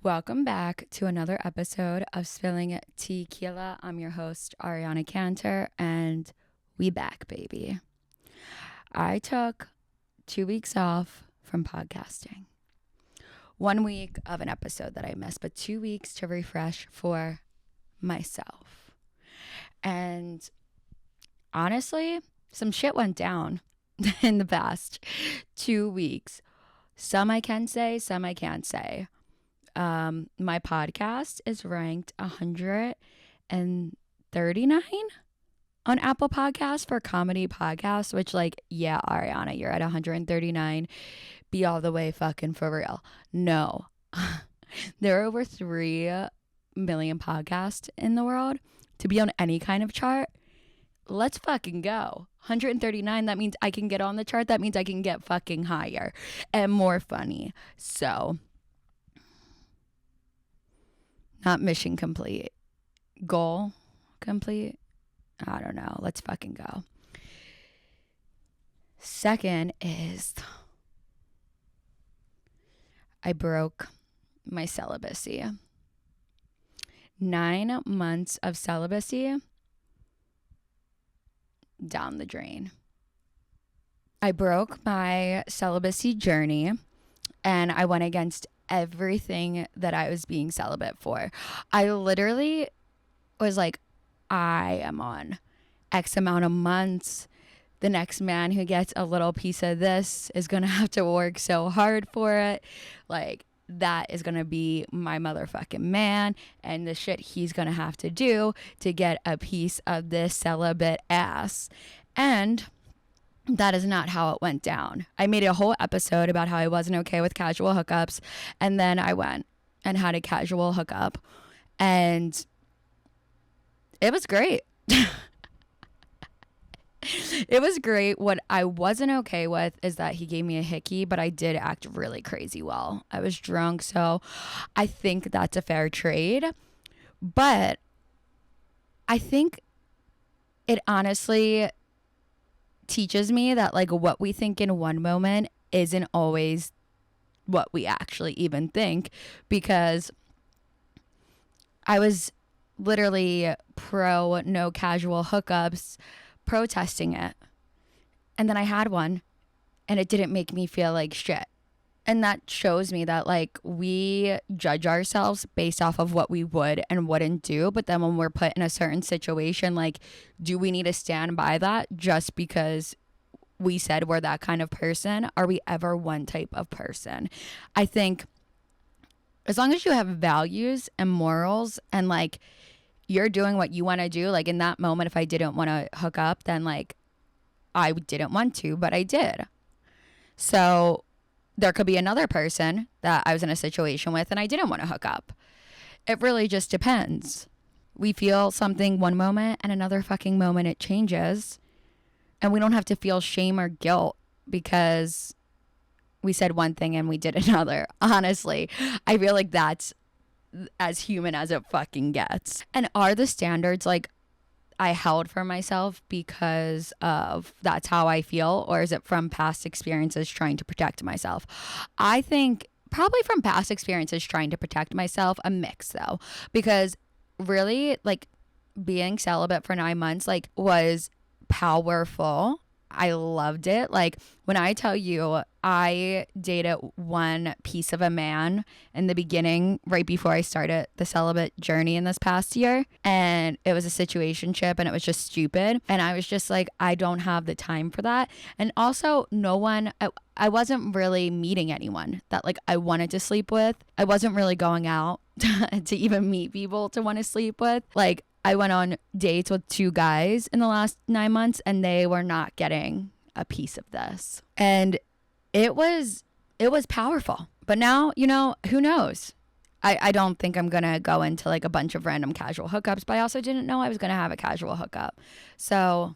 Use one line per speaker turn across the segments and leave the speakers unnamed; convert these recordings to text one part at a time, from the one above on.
Welcome back to another episode of Spilling Tequila. I'm your host, Ariana Cantor, and we back, baby. I took 2 weeks off from podcasting. 1 week of an episode that I missed, but 2 weeks to refresh for myself. And honestly, some shit went down in the past 2 weeks. Some I can say, some I can't say. My podcast is ranked 139 on Apple Podcasts for comedy podcasts, which yeah, Ariana, you're at 139. Be all the way fucking for real. No. There are over 3 million podcasts in the world. To be on any kind of chart, let's fucking go. 139, that means I can get on the chart. That means I can get fucking higher and more funny. So, not mission complete. Goal complete? I don't know. Let's fucking go. Second is I broke my celibacy. 9 months of celibacy down the drain. I broke my celibacy journey and I went against everything that I was being celibate for. I literally was like, I am on X amount of months. The next man who gets a little piece of this is going to have to work so hard for it. That is going to be my motherfucking man. And the shit he's going to have to do to get a piece of this celibate ass. And that is not how it went down. I made a whole episode about how I wasn't okay with casual hookups. And then I went and had a casual hookup. And it was great. It was great. What I wasn't okay with is that he gave me a hickey, but I did act really crazy well. I was drunk, so I think that's a fair trade. But I think it honestly teaches me that what we think in one moment isn't always what we actually even think, because I was literally pro no casual hookups, protesting it, and then I had one and it didn't make me feel like shit. And that shows me that we judge ourselves based off of what we would and wouldn't do. But then when we're put in a certain situation, do we need to stand by that just because we said we're that kind of person? Are we ever one type of person? I think as long as you have values and morals and you're doing what you want to do, in that moment, if I didn't want to hook up, then I didn't want to, but I did. So there could be another person that I was in a situation with and I didn't want to hook up. It really just depends. We feel something one moment and another fucking moment it changes. And we don't have to feel shame or guilt because we said one thing and we did another. Honestly, I feel like that's as human as it fucking gets. And are the standards I held for myself because of that's how I feel, or is it from past experiences trying to protect myself? I think probably from past experiences trying to protect myself, a mix though, because really being celibate for 9 months was powerful. I loved it. When I tell you I dated one piece of a man in the beginning, right before I started the celibate journey in this past year, and it was a situationship and it was just stupid. And I was just I don't have the time for that. And also I wasn't really meeting anyone that I wanted to sleep with. I wasn't really going out to even meet people to want to sleep with. I went on dates with 2 guys in the last 9 months and they were not getting a piece of this. And it was powerful. But now, who knows? I don't think I'm going to go into a bunch of random casual hookups, but I also didn't know I was going to have a casual hookup. So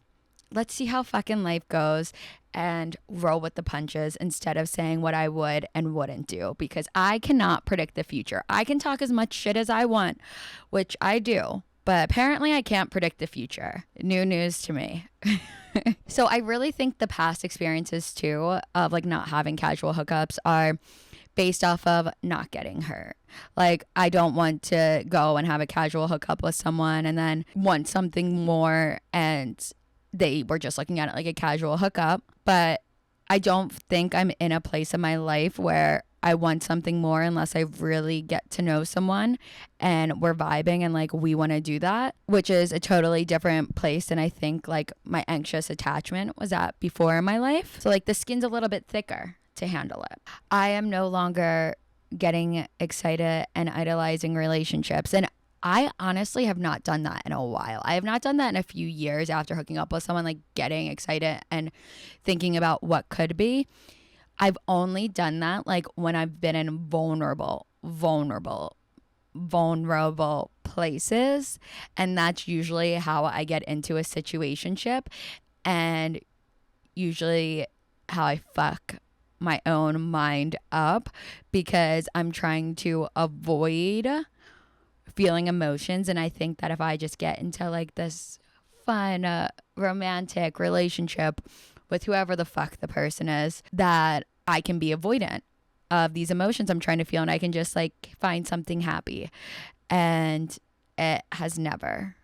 let's see how fucking life goes and roll with the punches instead of saying what I would and wouldn't do, because I cannot predict the future. I can talk as much shit as I want, which I do. But apparently I can't predict the future. New news to me. So I really think the past experiences too of not having casual hookups are based off of not getting hurt. Like, I don't want to go and have a casual hookup with someone and then want something more and they were just looking at it like a casual hookup. But I don't think I'm in a place in my life where I want something more unless I really get to know someone and we're vibing and like we want to do that, which is a totally different place than I think like my anxious attachment was at before in my life. So like the skin's a little bit thicker to handle it. I am no longer getting excited and idolizing relationships. And I honestly have not done that in a while. I have not done that in a few years after hooking up with someone, like getting excited and thinking about what could be. I've only done that like when I've been in vulnerable places. And that's usually how I get into a situationship and usually how I fuck my own mind up because I'm trying to avoid feeling emotions. And I think that if I just get into like this fun romantic relationship with whoever the fuck the person is, that I can be avoidant of these emotions I'm trying to feel and I can just like find something happy. And it has never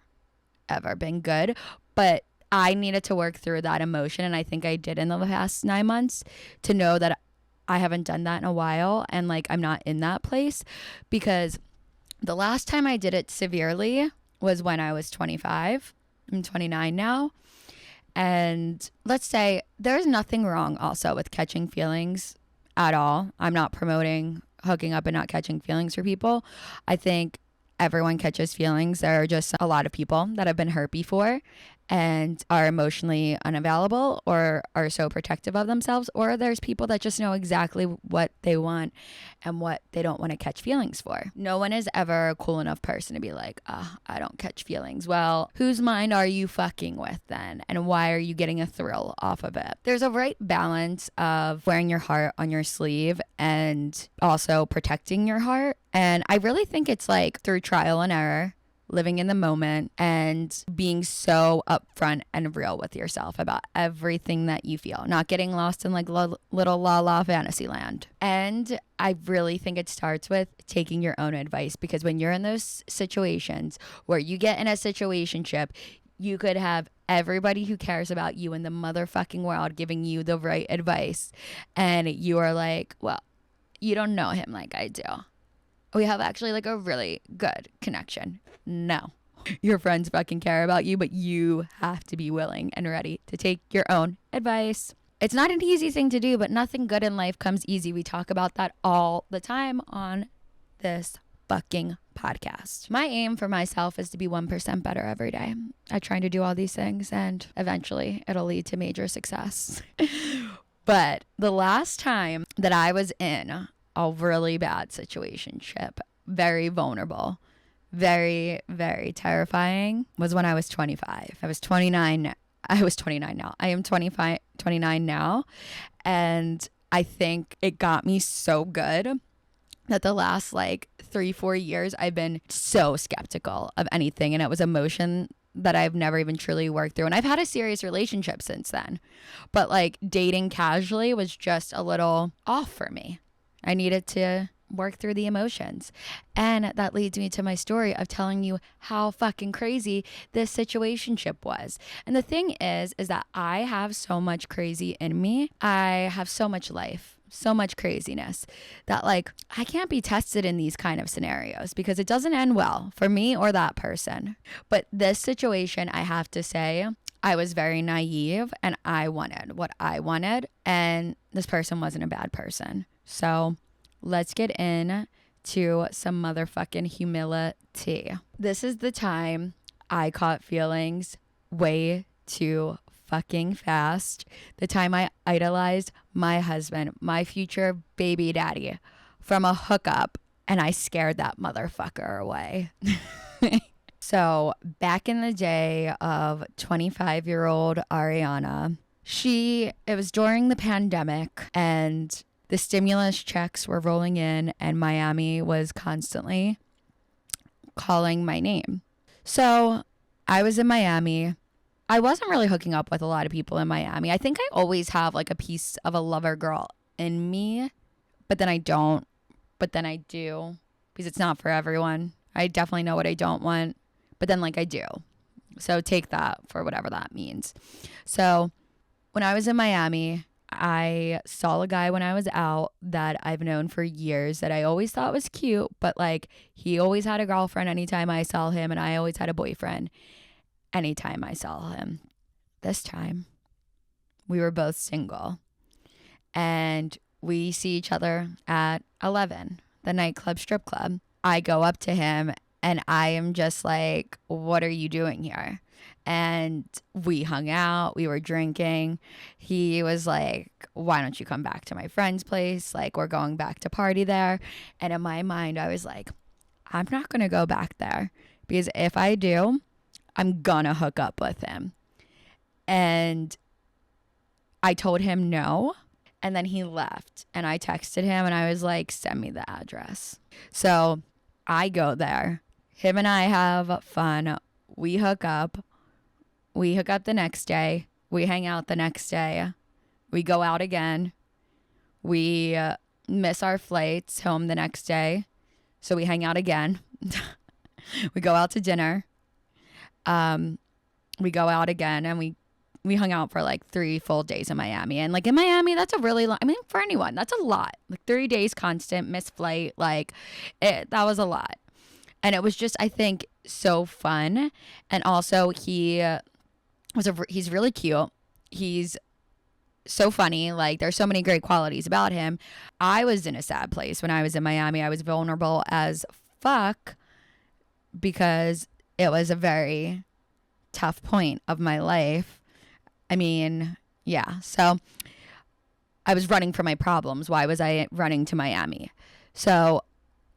ever been good, but I needed to work through that emotion, and I think I did in the past 9 months to know that I haven't done that in a while and like I'm not in that place, because the last time I did it severely was when I was 25. I'm 29 now. And let's say there's nothing wrong also with catching feelings at all. I'm not promoting hooking up and not catching feelings for people. I think everyone catches feelings. There are just a lot of people that have been hurt before and are emotionally unavailable or are so protective of themselves, or there's people that just know exactly what they want and what they don't want to catch feelings for. No one is ever a cool enough person to be like, I don't catch feelings. Well, whose mind are you fucking with then? And why are you getting a thrill off of it? There's a right balance of wearing your heart on your sleeve and also protecting your heart. And I really think it's like through trial and error, living in the moment and being so upfront and real with yourself about everything that you feel, not getting lost in like little la la fantasy land. And I really think it starts with taking your own advice, because when you're in those situations where you get in a situationship, you could have everybody who cares about you in the motherfucking world giving you the right advice. And you are like, well, you don't know him like I do. We have actually like a really good connection. No, your friends fucking care about you, but you have to be willing and ready to take your own advice. It's not an easy thing to do, but nothing good in life comes easy. We talk about that all the time on this fucking podcast. My aim for myself is to be 1% better every day. I try to do all these things and eventually it'll lead to major success. But the last time that I was in a really bad situationship, very vulnerable, very, very terrifying, was when I was 25. I was 29. I was 29 now. I am 29 now. And I think it got me so good that the last like 3-4 years, I've been so skeptical of anything. And it was emotion that I've never even truly worked through. And I've had a serious relationship since then. But like dating casually was just a little off for me. I needed to work through the emotions. And that leads me to my story of telling you how fucking crazy this situationship was. And the thing is that I have so much crazy in me. I have so much life, so much craziness that like I can't be tested in these kind of scenarios because it doesn't end well for me or that person. But this situation, I have to say, I was very naive and I wanted what I wanted, and this person wasn't a bad person. So let's get in to some motherfucking humility. This is the time I caught feelings way too fucking fast. The time I idolized my husband, my future baby daddy, from a hookup, and I scared that motherfucker away. So back in the day of 25-year-old Ariana, it was during the pandemic and the stimulus checks were rolling in and Miami was constantly calling my name. So I was in Miami. I wasn't really hooking up with a lot of people in Miami. I think I always have like a piece of a lover girl in me, but then I don't, but then I do, because it's not for everyone. I definitely know what I don't want, but then like I do. So take that for whatever that means. So when I was in Miami, I saw a guy when I was out that I've known for years that I always thought was cute, but like he always had a girlfriend anytime I saw him, and I always had a boyfriend anytime I saw him. This time, we were both single, and we see each other at 11, the nightclub strip club. I go up to him and I am just like, what are you doing here? And we hung out, we were drinking. He was like, why don't you come back to my friend's place? Like, we're going back to party there. And in my mind, I was like, I'm not going to go back there, because if I do, I'm going to hook up with him. And I told him no. And then he left, and I texted him and I was like, send me the address. So I go there. Him and I have fun. We hook up. We hook up the next day. We hang out the next day. We go out again. We miss our flights home the next day. So we hang out again. We go out to dinner. We go out again, and we hung out for like 3 full days in Miami. And like in Miami, that's a really long, I mean, for anyone, that's a lot. Like 3 days constant, missed flight, like that was a lot. And it was just, I think, so fun. And also he's really cute. He's so funny. Like there's so many great qualities about him. I was in a sad place when I was in Miami. I was vulnerable as fuck because it was a very tough point of my life. I mean, yeah. So I was running from my problems. Why was I running to Miami? So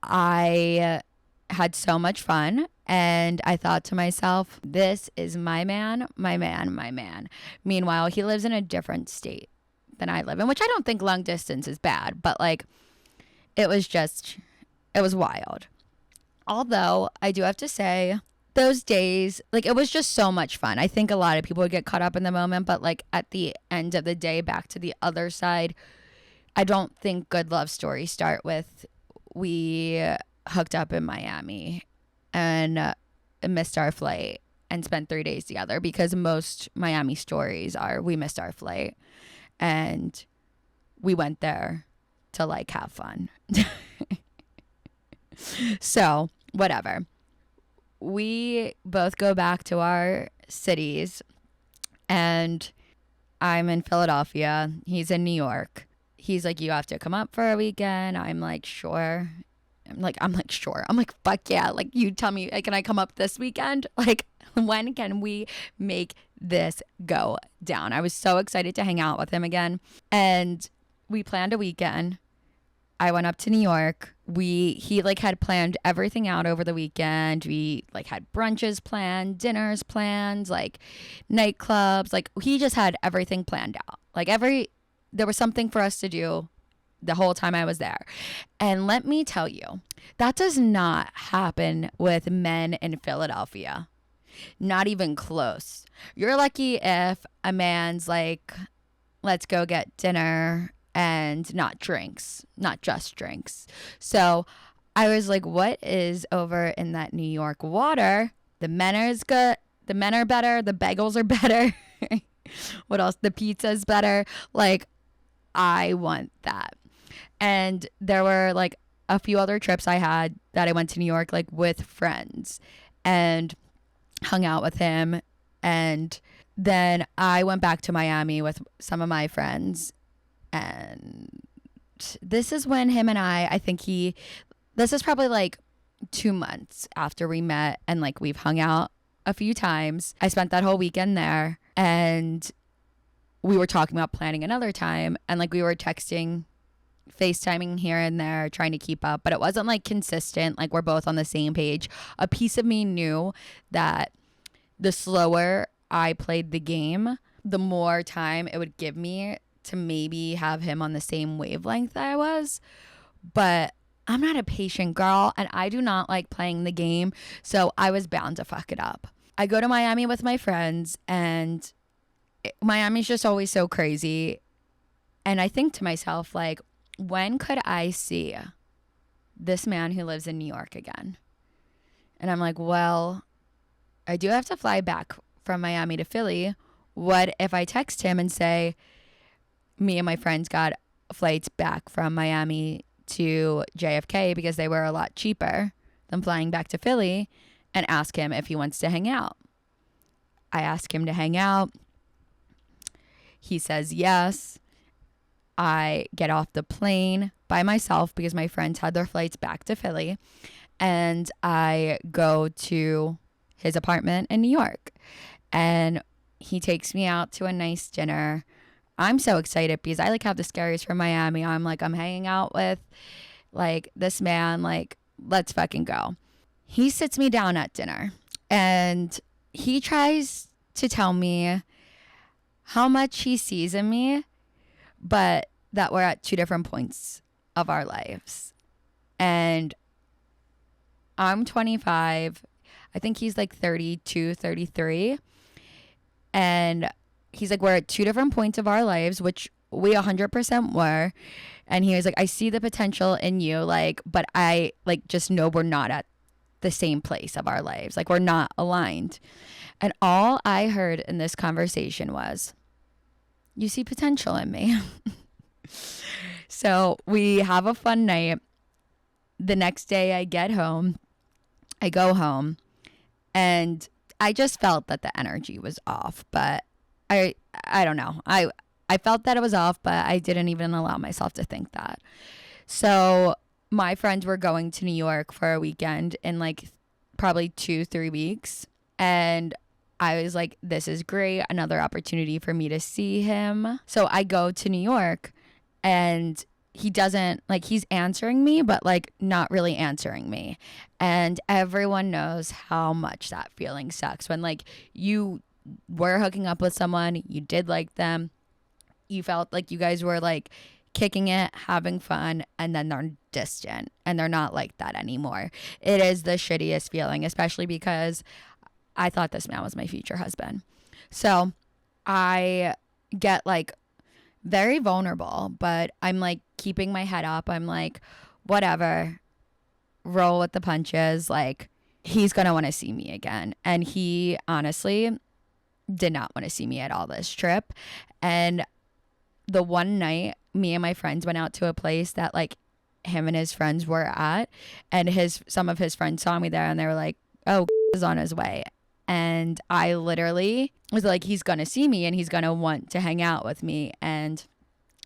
I had so much fun, and I thought to myself, this is my man, my man, my man. Meanwhile, he lives in a different state than I live in, which I don't think long distance is bad, but like it was wild. Although I do have to say, those days, like it was just so much fun. I think a lot of people would get caught up in the moment, but like at the end of the day, back to the other side, I don't think good love stories start with we hooked up in Miami and missed our flight and spent 3 days together, because most Miami stories are we missed our flight and we went there to like have fun. So whatever. We both go back to our cities, and I'm in Philadelphia. He's in New York. He's like, you have to come up for a weekend. I'm like, sure. I'm like, sure. I'm like, fuck yeah. Like, you tell me, like, can I come up this weekend? Like, when can we make this go down? I was so excited to hang out with him again. And we planned a weekend. I went up to New York. He like had planned everything out over the weekend. We like had brunches planned, dinners planned, like nightclubs. Like he just had everything planned out. Like there was something for us to do the whole time I was there. And let me tell you, that does not happen with men in Philadelphia. Not even close. You're lucky if a man's like, let's go get dinner and not drinks, not just drinks. So I was like, what is over in that New York water? The men are good. The men are better. The bagels are better. What else? The pizza's better. Like, I want that. And there were like a few other trips I had that I went to New York like with friends and hung out with him. And then I went back to Miami with some of my friends. And this is when him and I think this is probably like 2 months after we met, and like we've hung out a few times. I spent that whole weekend there, and we were talking about planning another time, and like we were texting, FaceTiming here and there, trying to keep up, but it wasn't like consistent. Like we're both on the same page. A piece of me knew that the slower I played the game, the more time it would give me to maybe have him on the same wavelength that I was. But I'm not a patient girl, and I do not like playing the game, so I was bound to fuck it up. I go to Miami with my friends, and Miami's just always so crazy. And I think to myself, like, when could I see this man who lives in New York again? And I'm like, well, I do have to fly back from Miami to Philly. What if I text him and say, me and my friends got flights back from Miami to JFK because they were a lot cheaper than flying back to Philly, and ask him if he wants to hang out. I ask him to hang out. He says yes. I get off the plane by myself because my friends had their flights back to Philly, and I go to his apartment in New York, and he takes me out to a nice dinner. I'm so excited because I like have the scaries from Miami. I'm like, I'm hanging out with like this man, like, let's fucking go. He sits me down at dinner and he tries to tell me how much he sees in me, but that we're at two different points of our lives. And I'm 25. I think he's like 32, 33. And he's like, we're at two different points of our lives, which we 100% were. And he was like, I see the potential in you, like, but I like just know we're not at the same place of our lives. Like, we're not aligned. And all I heard in this conversation was, you see potential in me. So we have a fun night. The next day I get home, I go home, and I just felt that the energy was off, but I don't know. I felt that it was off, but I didn't even allow myself to think that. So my friends were going to New York for a weekend in like probably 2-3 weeks. And I was like, this is great. Another opportunity for me to see him. So I go to New York, and he doesn't, like, he's answering me, but like not really answering me. And everyone knows how much that feeling sucks when like you were hooking up with someone, you did like them, you felt like you guys were like kicking it, having fun, and then they're distant and they're not like that anymore. It is the shittiest feeling, especially because I thought this man was my future husband. So I get like very vulnerable, but I'm like keeping my head up. I'm like, whatever, roll with the punches. Like, he's gonna want to see me again. And he honestly did not want to see me at all this trip. And the one night me and my friends went out to a place that like him and his friends were at, and some of his friends saw me there and they were like, oh, is on his way. And I literally was like, he's gonna see me and he's gonna want to hang out with me. And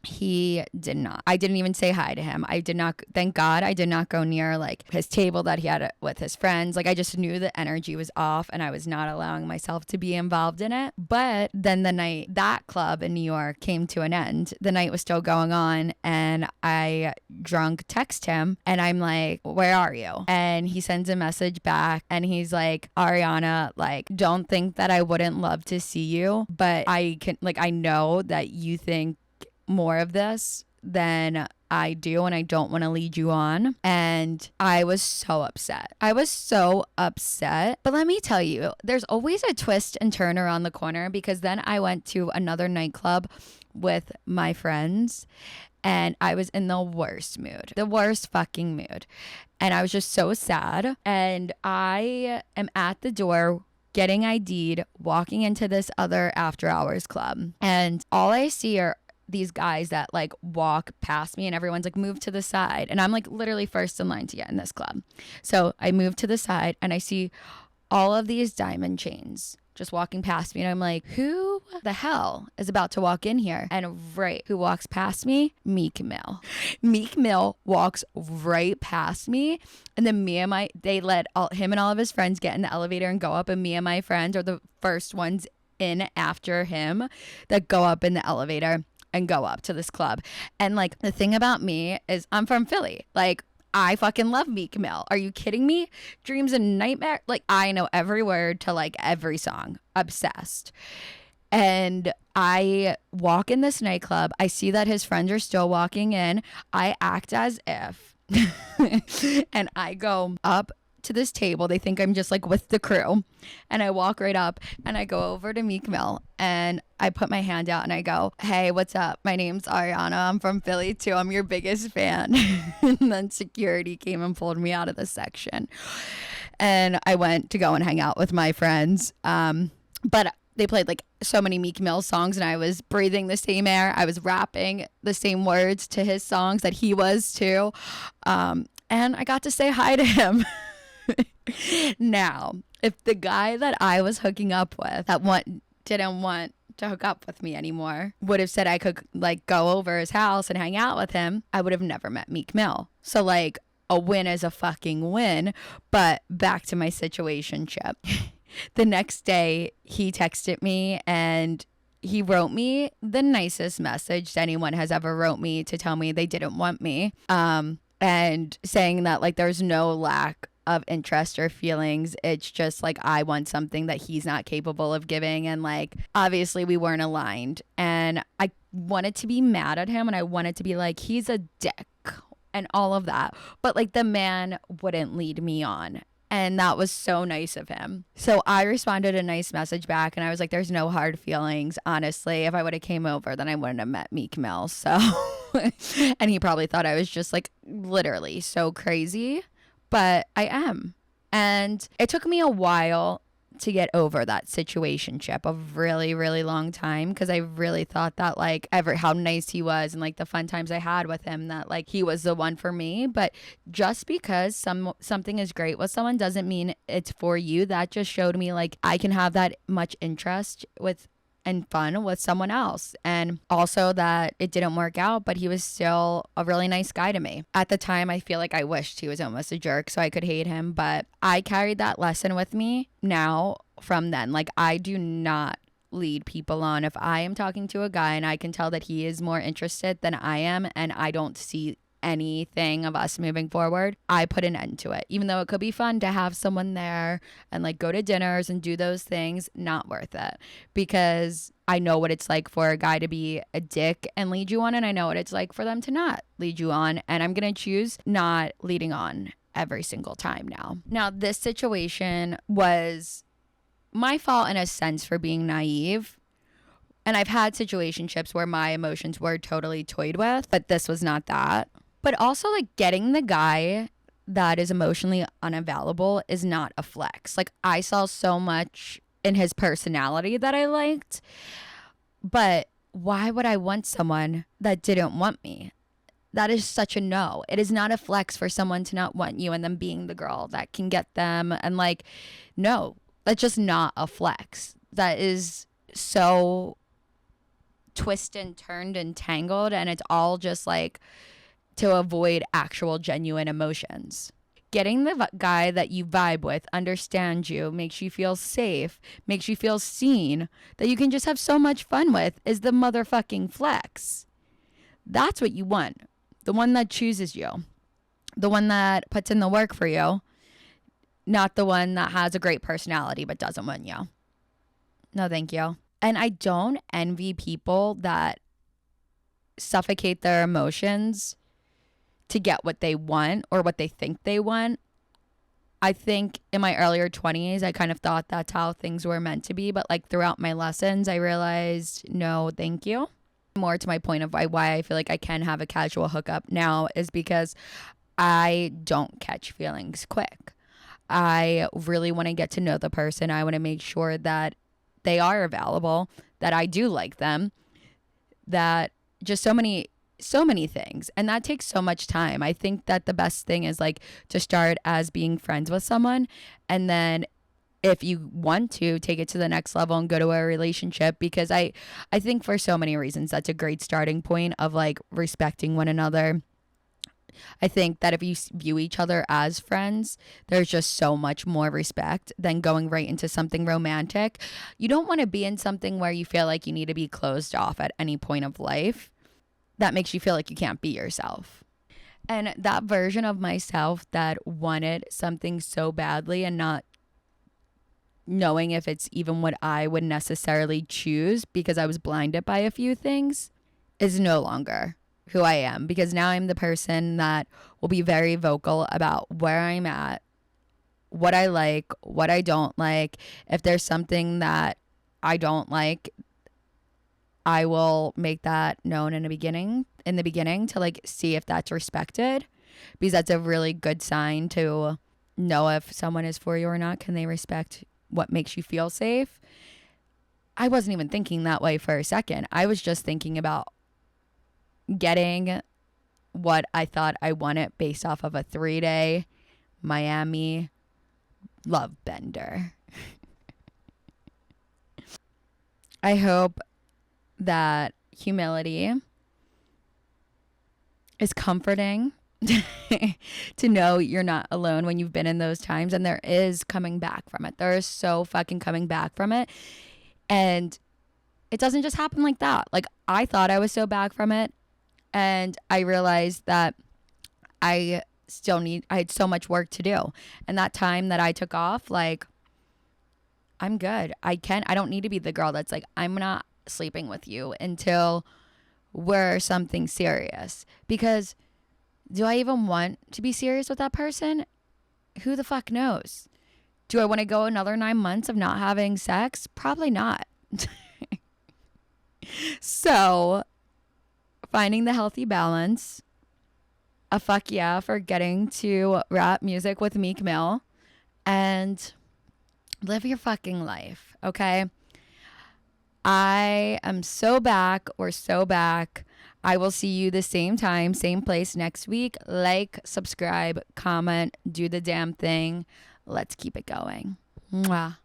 he did not. I didn't even say hi to him. I did not, thank God I did not go near like his table that he had with his friends. Like, I just knew the energy was off and I was not allowing myself to be involved in it. But then the night that club in New York came to an end, the night was still going on, and I drunk text him and I'm like, where are you? And he sends a message back and he's like, Ariana, like, don't think that I wouldn't love to see you, but I know that you think more of this than I do, and I don't want to lead you on. And I was so upset. But let me tell you, there's always a twist and turn around the corner, because then I went to another nightclub with my friends and I was in the worst fucking mood. And I was just so sad. And I am at the door getting ID'd, walking into this other after hours club. And all I see are these guys that like walk past me, and everyone's like, move to the side. And I'm like literally first in line to get in this club. So I move to the side and I see all of these diamond chains just walking past me. And I'm like, who the hell is about to walk in here? And who walks past me? Meek Mill. Meek Mill walks right past me. And then they let him and all of his friends get in the elevator and go up. And me and my friends are the first ones in after him that go up in the elevator and go up to this club. And like, the thing about me is I'm from Philly. Like, I fucking love Meek Mill. Are you kidding me? Dreams and Nightmare. Like, I know every word to like every song. Obsessed. And I walk in this nightclub. I see that his friends are still walking in. I act as if. And I go up to this table. They think I'm just like with the crew. And I walk right up and I go over to Meek Mill and I put my hand out and I go, "Hey, what's up? My name's Ariana. I'm from Philly too. I'm your biggest fan." And then security came and pulled me out of the section. And I went to go and hang out with my friends. But they played like so many Meek Mill songs and I was breathing the same air. I was rapping the same words to his songs that he was too. And I got to say hi to him. Now, if the guy that I was hooking up with didn't want to hook up with me anymore would have said I could like go over his house and hang out with him, I would have never met Meek Mill. So like a win is a fucking win. But back to my situationship. The next day he texted me and he wrote me the nicest message anyone has ever wrote me to tell me they didn't want me. And saying that like there's no lack of interest or feelings. It's just like I want something that he's not capable of giving. And like obviously we weren't aligned. And I wanted to be mad at him and I wanted to be like, he's a dick and all of that. But like the man wouldn't lead me on. And that was so nice of him. So I responded a nice message back and I was like, there's no hard feelings. Honestly, if I would have came over, then I wouldn't have met Meek Mill. So, and he probably thought I was just like literally so crazy, but I am. And it took me a while to get over that situationship, a really, really long time, because I really thought that like how nice he was and like the fun times I had with him, that like he was the one for me. But just because something is great with someone doesn't mean it's for you. That just showed me like I can have that much interest with and fun with someone else. And also that it didn't work out, but he was still a really nice guy to me. At the time, I feel like I wished he was almost a jerk so I could hate him, but I carried that lesson with me now from then. Like I do not lead people on. If I am talking to a guy and I can tell that he is more interested than I am and I don't see anything of us moving forward, I put an end to it. Even though it could be fun to have someone there and like go to dinners and do those things, not worth it, because I know what it's like for a guy to be a dick and lead you on, and I know what it's like for them to not lead you on, and I'm gonna choose not leading on every single time now. Now, this situation was my fault in a sense for being naive. And I've had situationships where my emotions were totally toyed with, but this was not that. But also like getting the guy that is emotionally unavailable is not a flex. Like I saw so much in his personality that I liked, but why would I want someone that didn't want me? That is such a no. It is not a flex for someone to not want you and then being the girl that can get them. And like, no, that's just not a flex. That is so twisted and turned and tangled, and it's all just like to avoid actual genuine emotions. Getting the guy that you vibe with, understands you, makes you feel safe, makes you feel seen, that you can just have so much fun with is the motherfucking flex. That's what you want. The one that chooses you. The one that puts in the work for you. Not the one that has a great personality but doesn't want you. No, thank you. And I don't envy people that suffocate their emotions to get what they want or what they think they want. I think in my earlier 20s, I kind of thought that's how things were meant to be. But like throughout my lessons, I realized, no, thank you. More to my point of why I feel like I can have a casual hookup now is because I don't catch feelings quick. I really want to get to know the person. I want to make sure that they are available, that I do like them, that just so many things. And that takes so much time. I think that the best thing is like to start as being friends with someone. And then if you want to take it to the next level and go to a relationship, because I think for so many reasons, that's a great starting point of like respecting one another. I think that if you view each other as friends, there's just so much more respect than going right into something romantic. You don't want to be in something where you feel like you need to be closed off at any point of life. That makes you feel like you can't be yourself. And that version of myself that wanted something so badly and not knowing if it's even what I would necessarily choose because I was blinded by a few things is no longer who I am, because now I'm the person that will be very vocal about where I'm at what I like, what I don't like. If there's something that I don't like, I will make that known in the beginning to like see if that's respected, because that's a really good sign to know if someone is for you or not. Can they respect what makes you feel safe? I wasn't even thinking that way for a second. I was just thinking about getting what I thought I wanted based off of a 3-day Miami love bender. I hope that humility is comforting to know you're not alone when you've been in those times, and there is coming back from it. There is so fucking coming back from it. And it doesn't just happen like that. Like, I thought I was so back from it, and I realized that I had so much work to do. And that time that I took off, like, I'm good. I don't need to be the girl that's like, I'm not sleeping with you until we're something serious. Because do I even want to be serious with that person? Who the fuck knows? Do I want to go another 9 months of not having sex? Probably not. So, finding the healthy balance. A fuck yeah for getting to rap music with Meek Mill. And live your fucking life, okay? I am so back. We're so back. I will see you the same time, same place next week. Like, subscribe, comment, do the damn thing. Let's keep it going. Mwah.